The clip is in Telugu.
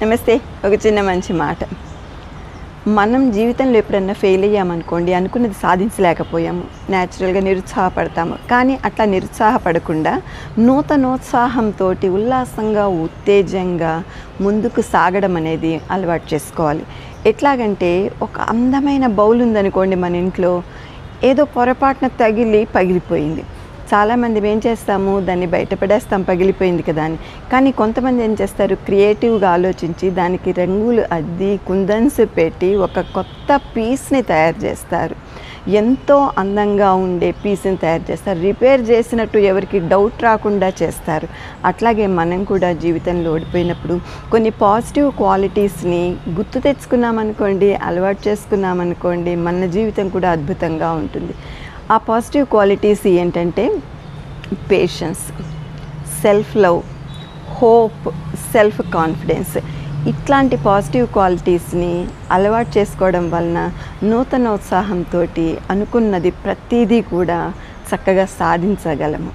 నమస్తే. ఒక చిన్న మంచి మాట. మనం జీవితంలో ఎప్పుడన్నా ఫెయిల్ అయ్యామనుకోండి, అనుకున్నది సాధించలేకపోయాము, న్యాచురల్గా నిరుత్సాహపడతాము. కానీ అట్లా నిరుత్సాహపడకుండా నూతనోత్సాహంతో ఉల్లాసంగా ఉత్తేజంగా ముందుకు సాగడం అనేది అలవాటు చేసుకోవాలి. ఎట్లాగంటే ఒక అందమైన బౌల్ ఉందనుకోండి మన ఇంట్లో, ఏదో పొరపాటున తగిలి పగిలిపోయింది. చాలామంది ఏం చేస్తాము, దాన్ని బయటపడేస్తాం పగిలిపోయింది కదా అని. కానీ కొంతమంది ఏం చేస్తారు, క్రియేటివ్గా ఆలోచించి దానికి రంగులు అద్ది కుందన్స్ పెట్టి ఒక కొత్త పీస్ని తయారు చేస్తారు. ఎంతో అందంగా ఉండే పీస్ని తయారు చేస్తారు. రిపేర్ చేసినట్టు ఎవరికి డౌట్ రాకుండా చేస్తారు. అట్లాగే మనం కూడా జీవితంలో ఓడిపోయినప్పుడు కొన్ని పాజిటివ్ క్వాలిటీస్ని గుర్తు తెచ్చుకున్నామనుకోండి, అలవాటు చేసుకున్నామనుకోండి, మన జీవితం కూడా అద్భుతంగా ఉంటుంది. ఆ పాజిటివ్ క్వాలిటీస్ ఏంటంటే patience, self love, hope, self confidence. ఇట్లాంటి పాజిటివ్ క్వాలిటీస్ని అలవాటు చేసుకోవడం వలన నూతనోత్సాహంతో అనుకున్నది ప్రతిదీ కూడా చక్కగా సాధించగలము.